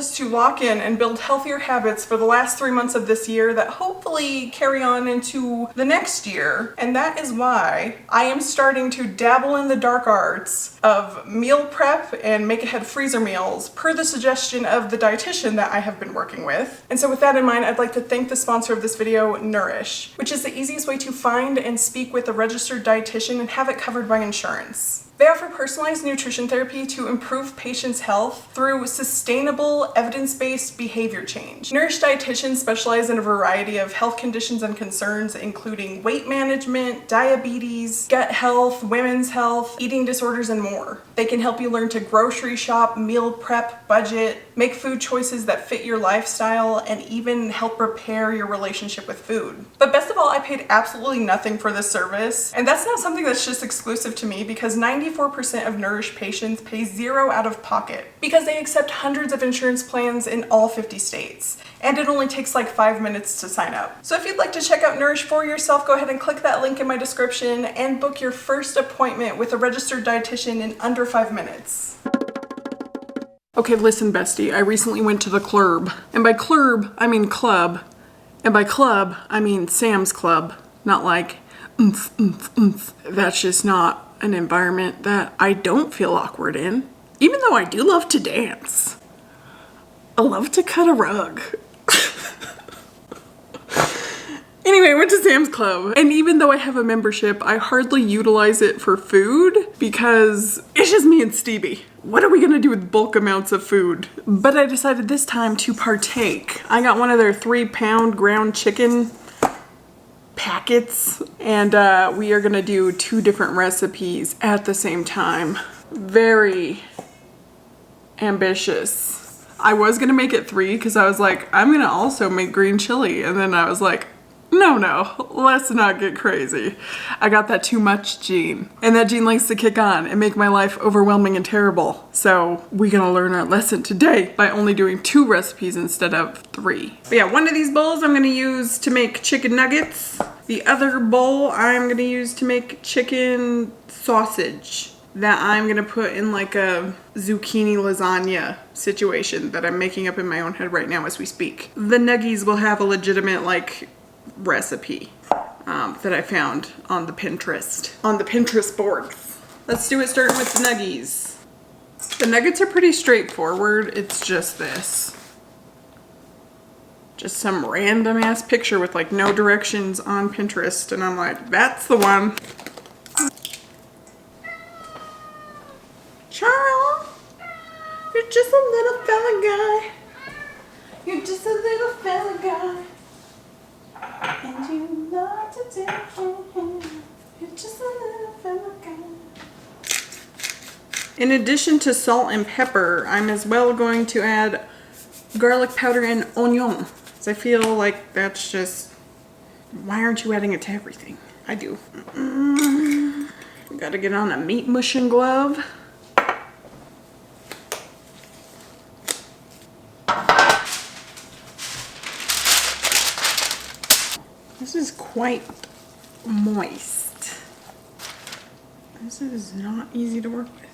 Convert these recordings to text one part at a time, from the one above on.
is to lock in and build healthier habits for the last 3 months of this year that hopefully carry on into the next year. And that is why I am starting to dabble in the dark arts of meal prep and make ahead freezer meals per the suggestion of the dietitian that I have been working with. And so with that in mind, I'd like to thank the sponsor of this video, Nourish, which is the easiest way to find and speak with a registered dietitian and have it covered by insurance. They offer personalized nutrition therapy to improve patients' health through sustainable, evidence-based behavior change. Nourish dietitians specialize in a variety of health conditions and concerns, including weight management, diabetes, gut health, women's health, eating disorders, and more. They can help you learn to grocery shop, meal prep, budget, make food choices that fit your lifestyle, and even help repair your relationship with food. But best of all, I paid absolutely nothing for this service, and that's not something that's just exclusive to me, because 94% of Nourish patients pay zero out of pocket because they accept hundreds of insurance plans in all 50 states. And it only takes like 5 minutes to sign up. So if you'd like to check out Nourish for yourself, go ahead and click that link in my description and book your first appointment with a registered dietitian in under 5 minutes. Okay, listen, bestie, I recently went to the club. And by club, I mean club. And by club, I mean Sam's Club. Not like, That's just not an environment that I don't feel awkward in. Even though I do love to dance. I love to cut a rug. Anyway, I went to Sam's Club, and even though I have a membership, I hardly utilize it for food because it's just me and Stevie. What are we gonna do with bulk amounts of food? But I decided this time to partake. I got one of their 3-pound ground chicken packets, and we are gonna do 2 different recipes at the same time. Very ambitious. I was gonna make it 3 because I was like, I'm gonna also make green chili, and then I was like, no, let's not get crazy. I got that too much gene. And that gene likes to kick on and make my life overwhelming and terrible. So we're gonna learn our lesson today by only doing 2 recipes instead of 3. But yeah, one of these bowls I'm gonna use to make chicken nuggets. The other bowl I'm gonna use to make chicken sausage that I'm gonna put in like a zucchini lasagna situation that I'm making up in my own head right now as we speak. The nuggies will have a legitimate like recipe that I found on the Pinterest boards. Let's do it starting with the nuggies. The nuggets are pretty straightforward. It's just this. Just some random ass picture with like no directions on Pinterest, and I'm like, that's the one. Charles, you're just a little fella guy. You're just a little fella guy. And you love to take him. You're just a little fella guy. In addition to salt and pepper, I'm as well going to add garlic powder and onion. So I feel like that's just, why aren't you adding it to everything? I do. Gotta get on a meat mushing glove. This is quite moist. This is not easy to work with.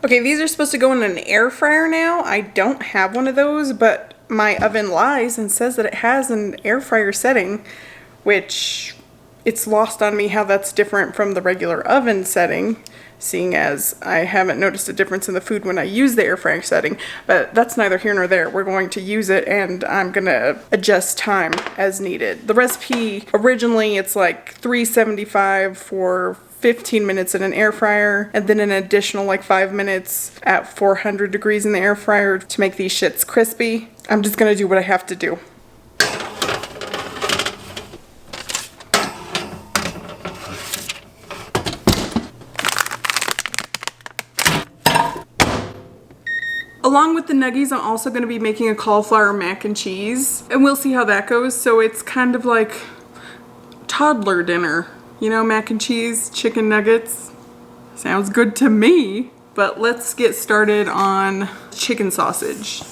Okay, these are supposed to go in an air fryer now. I don't have one of those, but my oven lies and says that it has an air fryer setting, which it's lost on me how that's different from the regular oven setting, seeing as I haven't noticed a difference in the food when I use the air fryer setting, but that's neither here nor there. We're going to use it, and I'm gonna adjust time as needed. The recipe, originally it's like 375 for 15 minutes in an air fryer, and then an additional like 5 minutes at 400 degrees in the air fryer to make these shits crispy. I'm just gonna do what I have to do. Along with the nuggies, I'm also going to be making a cauliflower mac and cheese, and we'll see how that goes. So it's kind of like toddler dinner, you know, mac and cheese, chicken nuggets. Sounds good to me. But let's get started on chicken sausage.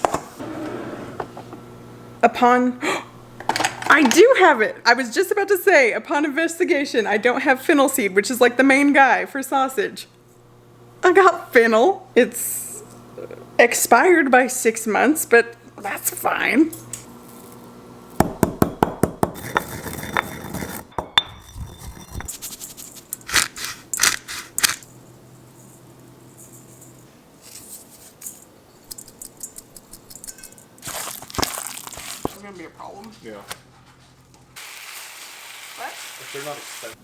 I do have it. I was just about to say, upon investigation, I don't have fennel seed, which is like the main guy for sausage. I got fennel. It's expired by 6 months, but that's fine. It's gonna be a problem. Yeah. What? If they're not expensive.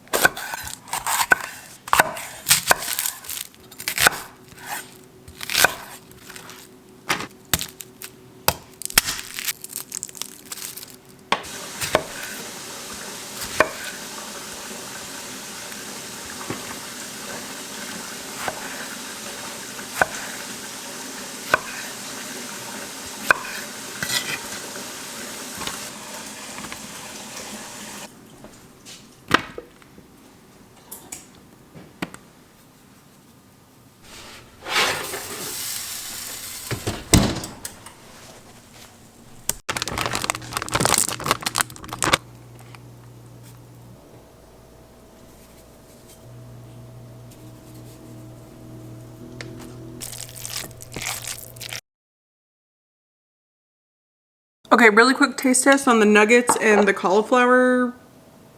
Okay, really quick taste test on the nuggets and the cauliflower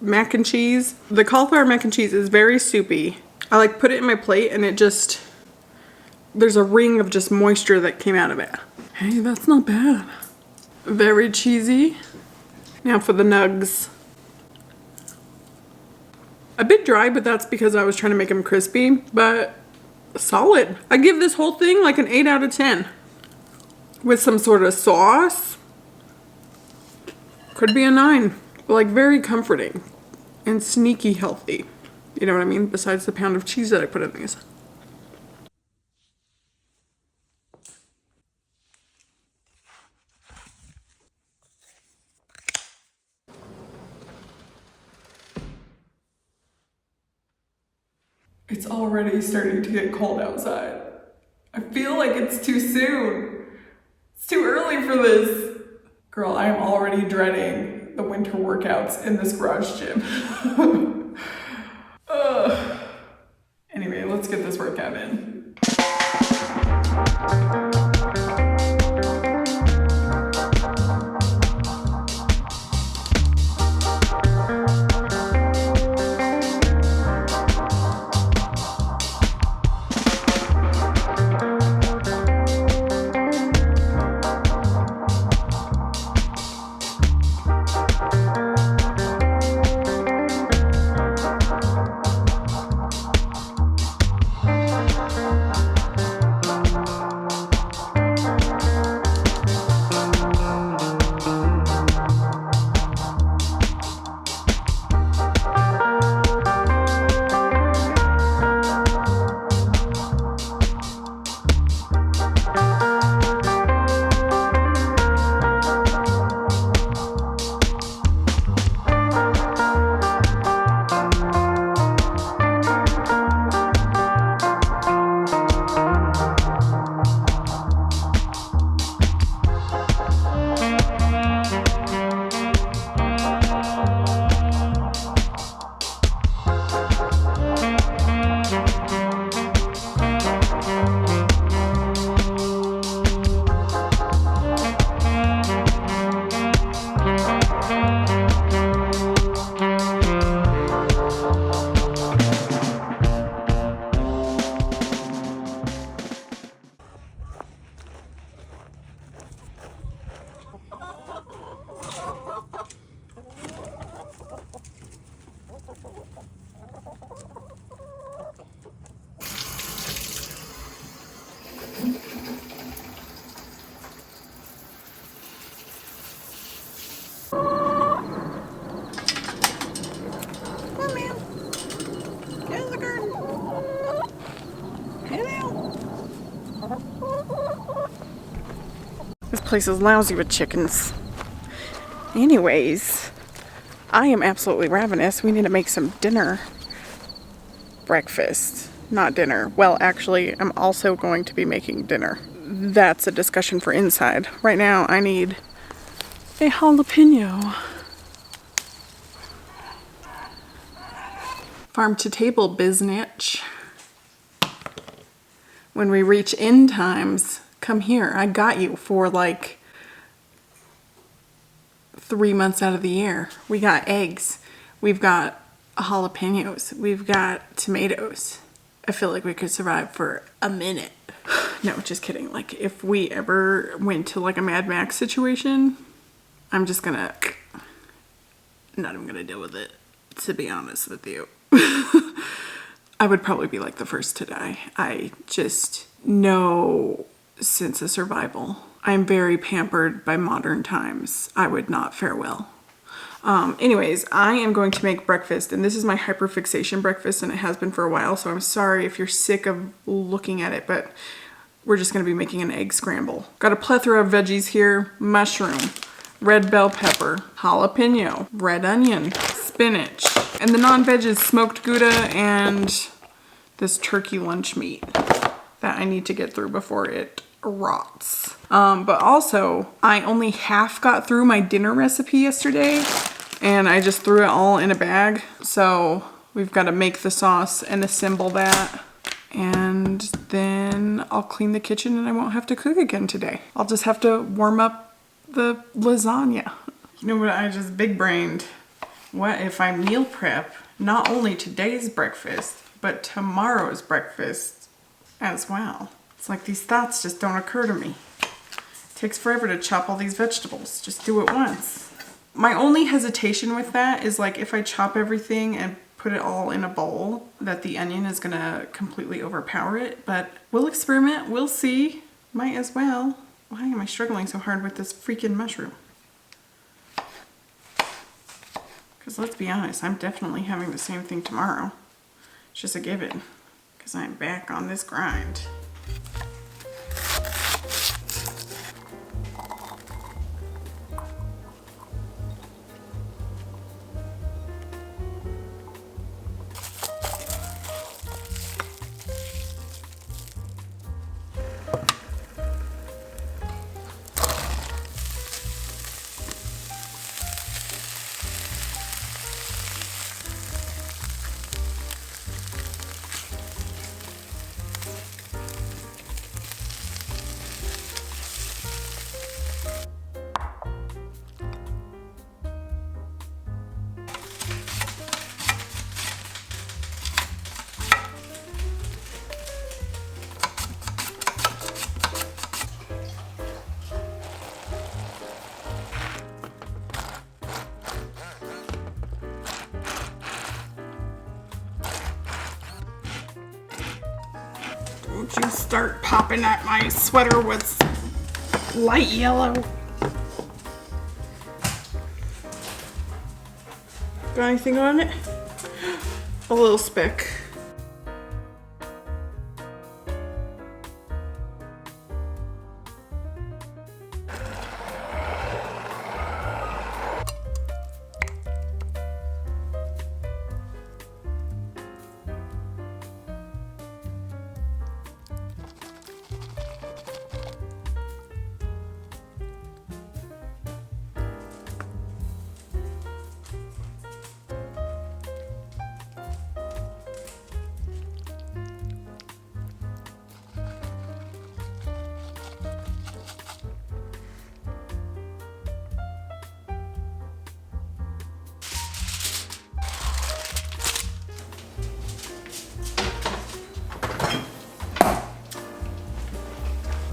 mac and cheese. The cauliflower mac and cheese is very soupy. I like put it in my plate and it just, there's a ring of just moisture that came out of it. Hey, that's not bad. Very cheesy. Now for the nugs. A bit dry, but that's because I was trying to make them crispy, but solid. I give this whole thing like an 8 out of 10. With some sort of sauce. Could be a 9. But like very comforting and sneaky healthy. You know what I mean? Besides the pound of cheese that I put in these. It's already starting to get cold outside. I feel like it's too soon. It's too early for this. Girl, I am already dreading the winter workouts in this garage gym. Ugh. Anyway, let's get this workout in. This place is lousy with chickens. Anyways, I am absolutely ravenous. We need to make some dinner. Breakfast, not dinner. Well, actually, I'm also going to be making dinner. That's a discussion for inside. Right now, I need a jalapeno. Farm to table biznitch. When we reach end times, Come here. I got you for like 3 months out of the year. We got eggs. We've got jalapenos. We've got tomatoes. I feel like we could survive for a minute. No, just kidding. Like, if we ever went to like a Mad Max situation, I'm just gonna not even gonna deal with it, to be honest with you. I would probably be like the first to die. I just no sense of survival. I'm very pampered by modern times. I would not fare well. Anyways, I am going to make breakfast, and this is my hyperfixation breakfast, and it has been for a while, so I'm sorry if you're sick of looking at it, but we're just going to be making an egg scramble. Got a plethora of veggies here: mushroom, red bell pepper, jalapeno, red onion, spinach, and the non-veg is smoked Gouda and this turkey lunch meat that I need to get through before it rots. But also, I only half got through my dinner recipe yesterday, and I just threw it all in a bag. So we've got to make the sauce and assemble that, and then I'll clean the kitchen and I won't have to cook again today. I'll just have to warm up the lasagna. You know what, I just big brained. What if I meal prep not only today's breakfast, but tomorrow's breakfast as well? It's like these thoughts just don't occur to me. It takes forever to chop all these vegetables. Just do it once. My only hesitation with that is like if I chop everything and put it all in a bowl, that the onion is gonna completely overpower it, but we'll experiment, we'll see. Might as well. Why am I struggling so hard with this freaking mushroom? Because let's be honest, I'm definitely having the same thing tomorrow. It's just a given, because I'm back on this grind. Don't you start popping at my sweater with light yellow. Got anything on it? A little speck.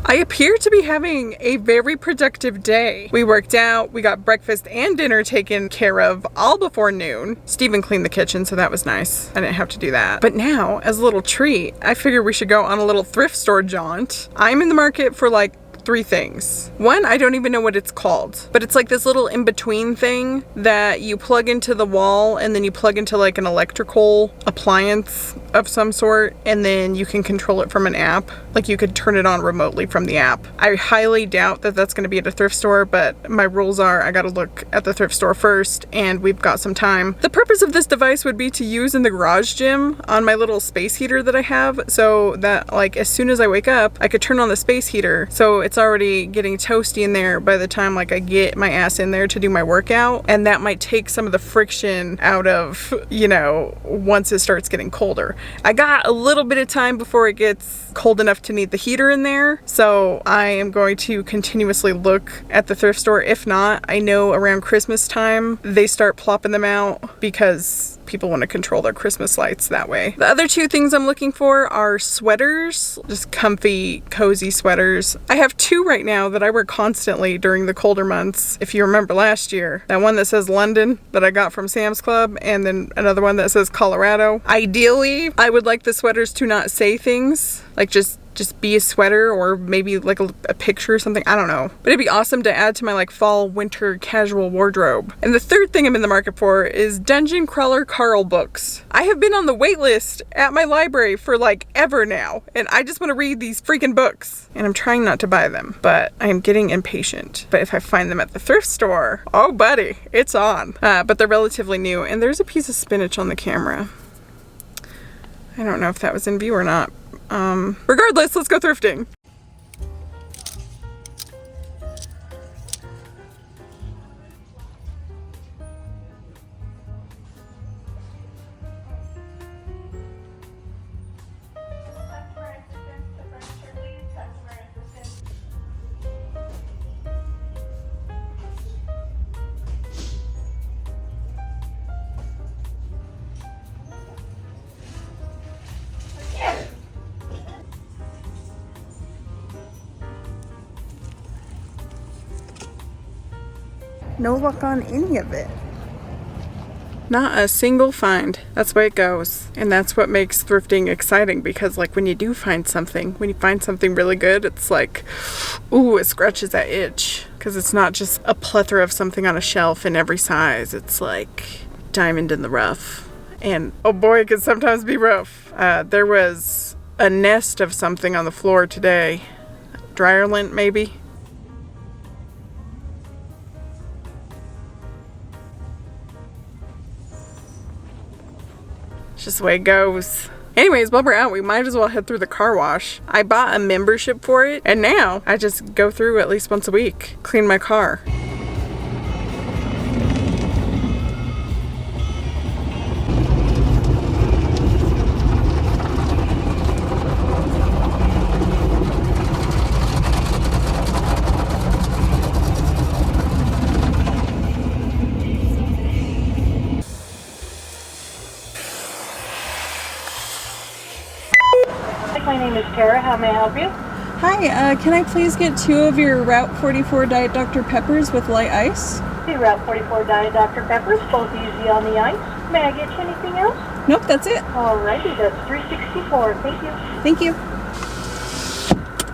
I appear to be having a very productive day. We worked out, we got breakfast and dinner taken care of all before noon. Steven cleaned the kitchen, so that was nice. I didn't have to do that. But now, as a little treat, I figure we should go on a little thrift store jaunt. I'm in the market for like 3 things. One, I don't even know what it's called, but it's like this little in-between thing that you plug into the wall and then you plug into like an electrical appliance of some sort, and then you can control it from an app. Like you could turn it on remotely from the app. I highly doubt that that's going to be at a thrift store, but my rules are I gotta look at the thrift store first, and we've got some time. The purpose of this device would be to use in the garage gym on my little space heater that I have, so that like as soon as I wake up, I could turn on the space heater, so it's it's already getting toasty in there by the time like I get my ass in there to do my workout, and that might take some of the friction out of, you know, once it starts getting colder. I got a little bit of time before it gets cold enough to need the heater in there, so I am going to continuously look at the thrift store. If not, I know around Christmas time they start plopping them out because people want to control their Christmas lights that way. The other two things I'm looking for are sweaters, just comfy, cozy sweaters. I have two right now that I wear constantly during the colder months. If you remember last year, that one that says London that I got from Sam's Club, and then another one that says Colorado. Ideally, I would like the sweaters to not say things, like just be a sweater or maybe like a picture or something. I don't know. But it'd be awesome to add to my like fall winter casual wardrobe. And the third thing I'm in the market for is Dungeon Crawler Carl books. I have been on the wait list at my library for like ever now, and I just want to read these freaking books. And I'm trying not to buy them, but I am getting impatient. But if I find them at the thrift store, oh buddy, it's on. But they're relatively new, and there's a piece of spinach on the camera. I don't know if that was in view or not. Regardless, let's go thrifting. No luck on any of it. Not a single find. That's the way it goes. And that's what makes thrifting exciting, because like when you do find something, when you find something really good, it's like, ooh, it scratches that itch. Because it's not just a plethora of something on a shelf in every size. It's like diamond in the rough. And oh boy, it can sometimes be rough. There was a nest of something on the floor today. Dryer lint, maybe? Just the way it goes. Anyways, while we're out, we might as well head through the car wash. I bought a membership for it, and now I just go through at least once a week, clean my car. My name is Tara. How may I help you? Hi, can I please get 2 of your Route 44 Diet Dr. Peppers with light ice? The Route 44 Diet Dr. Peppers, both easy on the ice. May I get you anything else? Nope, that's it. Alrighty, that's $3.64. Thank you. Thank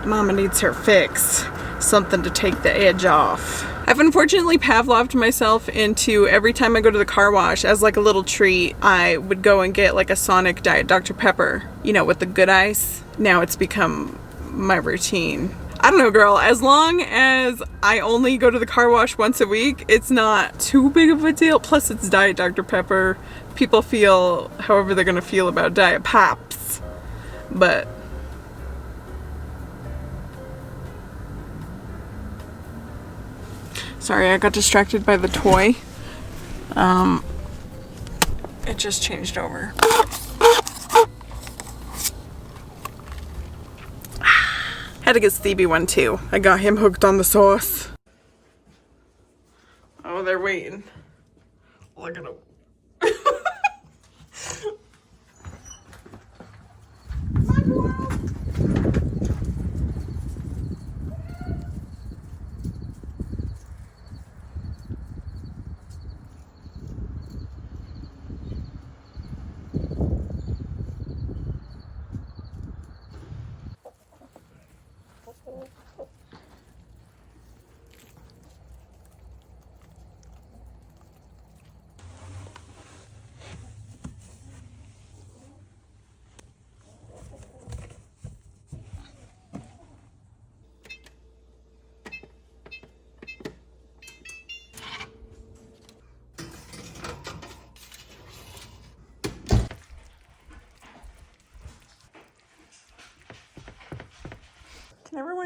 you. Mama needs her fix. Something to take the edge off. I've unfortunately Pavloved myself into every time I go to the car wash, as like a little treat, I would go and get like a Sonic Diet Dr. Pepper, you know, with the good ice. Now it's become my routine. I don't know, girl, as long as I only go to the car wash once a week, it's not too big of a deal. Plus it's Diet Dr. Pepper. People feel however they're gonna feel about Diet Pops. But sorry, I got distracted by the toy. It just changed over. Had to get Stevie one too. I got him hooked on the sauce. Oh, they're waiting. Look at him.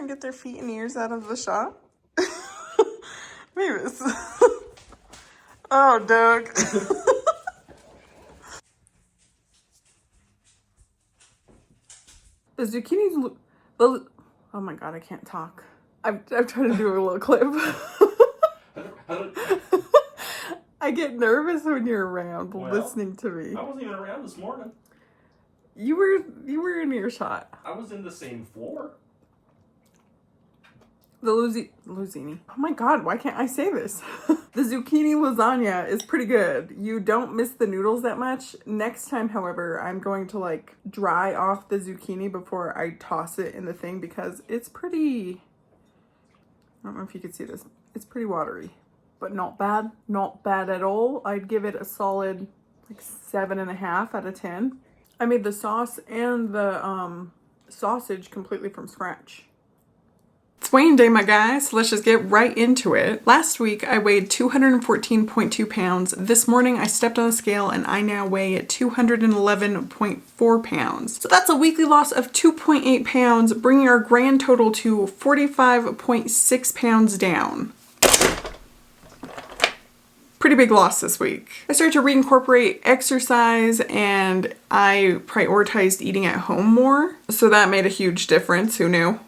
can get their feet and ears out of the shot? Maybe it's... Oh, Doug. The zucchinis... Oh my god, I can't talk. I'm trying to do a little clip. I get nervous when you're around listening to me. I wasn't even around this morning. You were in earshot. I was in the same floor. The Luzini. Oh my god, why can't I say this? The zucchini lasagna is pretty good. You don't miss the noodles that much. Next time, however, I'm going to like dry off the zucchini before I toss it in the thing because it's pretty... I don't know if you can see this. It's pretty watery, but not bad. Not bad at all. I'd give it a solid like 7.5 out of 10. I made the sauce and the sausage completely from scratch. It's weighing day, my guys, so let's just get right into it. Last week, I weighed 214.2 pounds. This morning, I stepped on the scale and I now weigh at 211.4 pounds. So that's a weekly loss of 2.8 pounds, bringing our grand total to 45.6 pounds down. Pretty big loss this week. I started to reincorporate exercise and I prioritized eating at home more. So that made a huge difference. Who knew?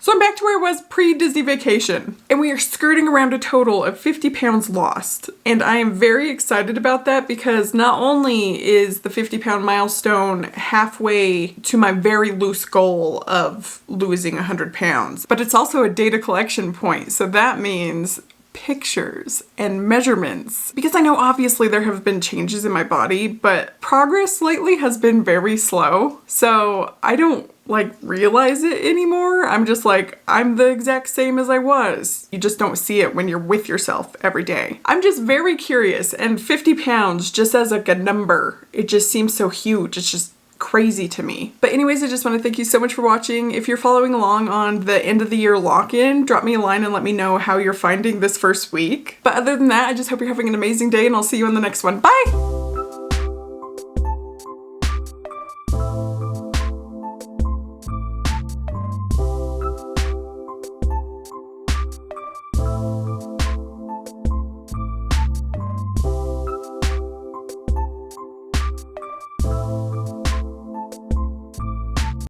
So I'm back to where I was pre-Disney vacation, and we are skirting around a total of 50 pounds lost. And I am very excited about that because not only is the 50-pound milestone halfway to my very loose goal of losing 100 pounds, but it's also a data collection point. So that means pictures and measurements, because I know obviously there have been changes in my body, but progress lately has been very slow. So I don't like realize it anymore. I'm just like, I'm the exact same as I was. You just don't see it when you're with yourself every day. I'm just very curious, and 50 pounds just as like a number, it just seems so huge. It's just crazy to me. But anyways, I just want to thank you so much for watching. If you're following along on the end of the year lock-in, drop me a line and let me know how you're finding this first week. But other than that, I just hope you're having an amazing day and I'll see you in the next one. Bye!